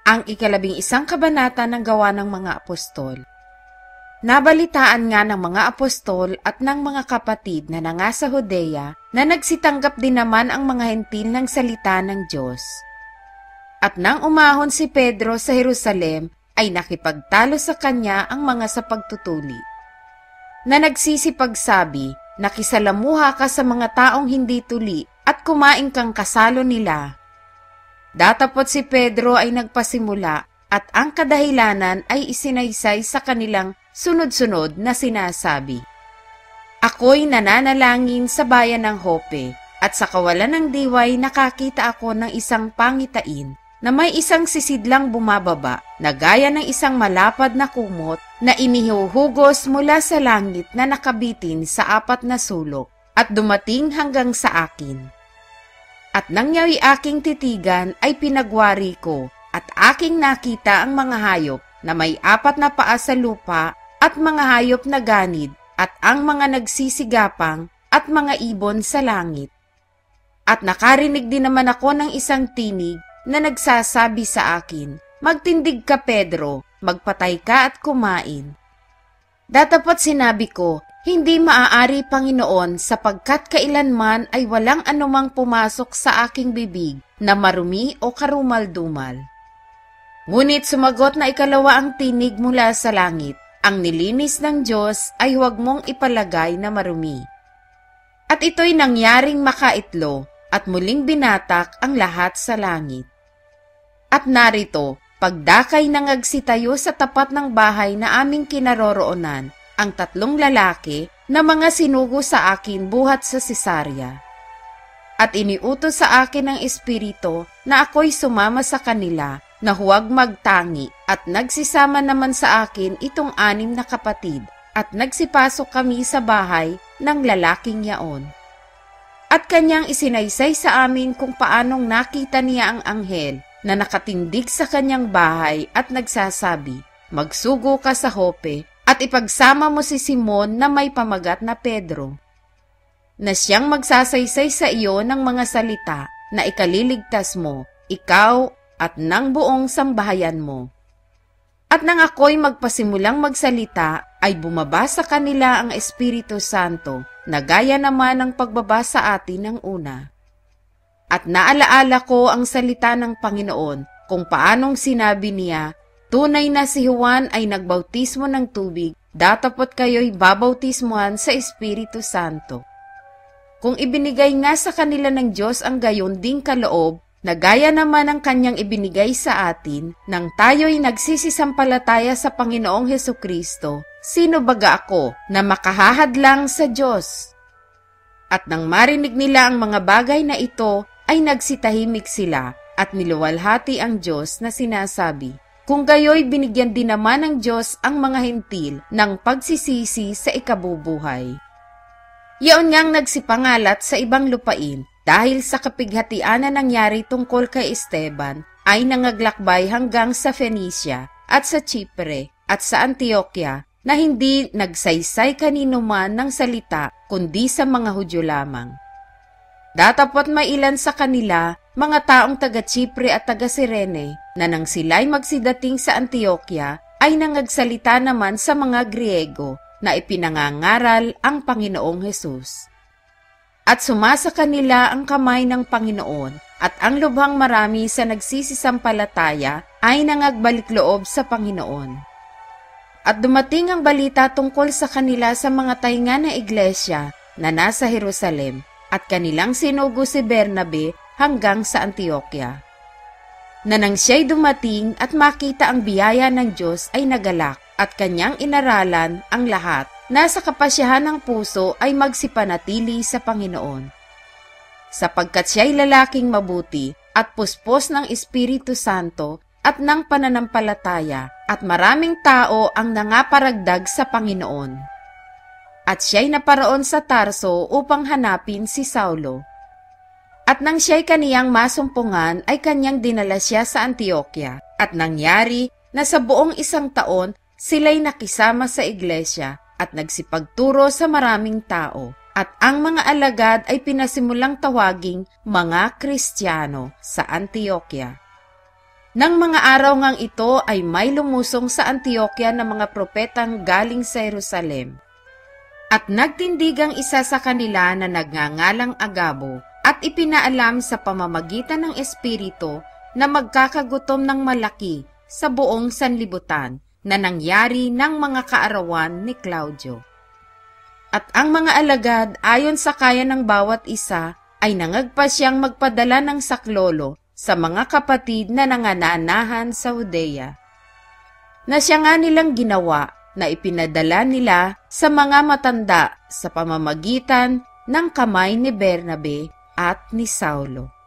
Ang 11 kabanata ng Gawa ng mga Apostol. Nabalitaan nga ng mga apostol at ng mga kapatid na nasa Judea na nagsitanggap din naman ang mga hentil ng salita ng Diyos. At nang umahon si Pedro sa Jerusalem, ay nakipagtalo sa kanya ang mga sa pagtutuli. Na nagsisipagsabi, nakisalamuha ka sa mga taong hindi tuli at kumain kang kasalo nila. Datapot si Pedro ay nagpasimula at ang kadahilanan ay isinaysay sa kanilang sunod-sunod na sinasabi. Ako'y nananalangin sa bayan ng Joppe at sa kawalan ng diway nakakita ako ng isang pangitain na may isang sisidlang bumababa na gaya ng isang malapad na kumot na inihuhugos mula sa langit na nakabitin sa 4 na sulok at dumating hanggang sa akin. At nang yawi aking titigan ay pinagwari ko at aking nakita ang mga hayop na may 4 na paa sa lupa at mga hayop na ganid at ang mga nagsisigapang at mga ibon sa langit. At nakarinig din naman ako ng isang tinig na nagsasabi sa akin, magtindig ka Pedro, magpatay ka at kumain. Datapot sinabi ko, hindi maaari Panginoon sapagkat kailanman ay walang anumang pumasok sa aking bibig na marumi o karumal-dumal. Ngunit sumagot na ikalawa ang tinig mula sa langit, ang nilinis ng Diyos ay huwag mong ipalagay na marumi. At ito'y nangyaring makaitlo at muling binatak ang lahat sa langit. At narito, pagdakay nangagsitayo sa tapat ng bahay na aming kinaroroonan, ang 3 lalaki na mga sinugo sa akin buhat sa Cesarea. At iniutos sa akin ng Espiritu na ako'y sumama sa kanila na huwag magtangi at nagsisama naman sa akin itong 6 na kapatid at nagsipasok kami sa bahay ng lalaking yaon. At kanyang isinaysay sa amin kung paanong nakita niya ang anghel na nakatindig sa kanyang bahay at nagsasabi, magsugo ka sa Joppe at ipagsama mo si Simon na may pamagat na Pedro, na siyang magsasaysay sa iyo ng mga salita na ikaliligtas mo, ikaw at ng buong sambahayan mo. At nang ako'y magpasimulang magsalita, ay bumaba sa kanila ang Espiritu Santo, na gaya naman ng pagbaba sa atin ng una. At naalaala ko ang salita ng Panginoon, kung paanong sinabi niya, tunay na si Juan ay nagbautismo ng tubig, datapot kayo'y babautismuhan sa Espiritu Santo. Kung ibinigay nga sa kanila ng Diyos ang gayon ding kaloob, na gaya naman ang kanyang ibinigay sa atin, nang tayo'y nagsisisampalataya sa Panginoong Hesukristo, sino baga ako na makahahadlang sa Diyos? At nang marinig nila ang mga bagay na ito, ay nagsitahimik sila at niluwalhati ang Diyos na sinasabi, kung gayo'y binigyan din naman ng Diyos ang mga hentil ng pagsisisi sa ikabubuhay. Yaon ngang nagsipangalat sa ibang lupain dahil sa kapighatian na nangyari tungkol kay Esteban ay nangaglakbay hanggang sa Phoenicia at sa Chipre at sa Antioquia na hindi nagsaysay kanino man ng salita kundi sa mga Hudyo lamang. Datapot may ilan sa kanila, mga taong taga Chipre at taga Cirene, na nang sila'y magsidating sa Antioquia, ay nangagsalita naman sa mga Griego na ipinangangaral ang Panginoong Hesus. At sumasa kanila ang kamay ng Panginoon, at ang lubhang marami sa nagsisisampalataya ay nangagbalik loob sa Panginoon. At dumating ang balita tungkol sa kanila sa mga tainga na iglesia na nasa Jerusalem, at kanilang sinugo si Bernabe hanggang sa Antioquia. Na nang siya'y dumating at makita ang biyaya ng Diyos ay nagalak at kanyang inaralan ang lahat na sa kapasyahan ng puso ay magsipanatili sa Panginoon. Sapagkat siya'y lalaking mabuti at puspos ng Espiritu Santo at ng pananampalataya at maraming tao ang nangaparagdag sa Panginoon. At siya'y naparoon sa Tarso upang hanapin si Saulo. At nang siya'y kaniyang masumpungan ay kanyang dinala siya sa Antioquia. At nangyari na sa buong 1 taon sila'y nakisama sa iglesia at nagsipagturo sa maraming tao. At ang mga alagad ay pinasimulang tawaging mga Kristiyano sa Antioquia. Nang mga araw ngang ito ay may lumusong sa Antioquia ng mga propetang galing sa Jerusalem. At nagtindigang isa sa kanila na nagngangalang Agabo at ipinaalam sa pamamagitan ng Espiritu na magkakagutom ng malaki sa buong sanlibutan na nangyari ng mga kaarawan ni Claudio. At ang mga alagad ayon sa kaya ng bawat isa ay nangagpa siyang magpadala ng saklolo sa mga kapatid na nangananahan sa Judea. Na siya nga nilang ginawa na ipinadala nila sa mga matanda sa pamamagitan ng kamay ni Bernabe at ni Saulo.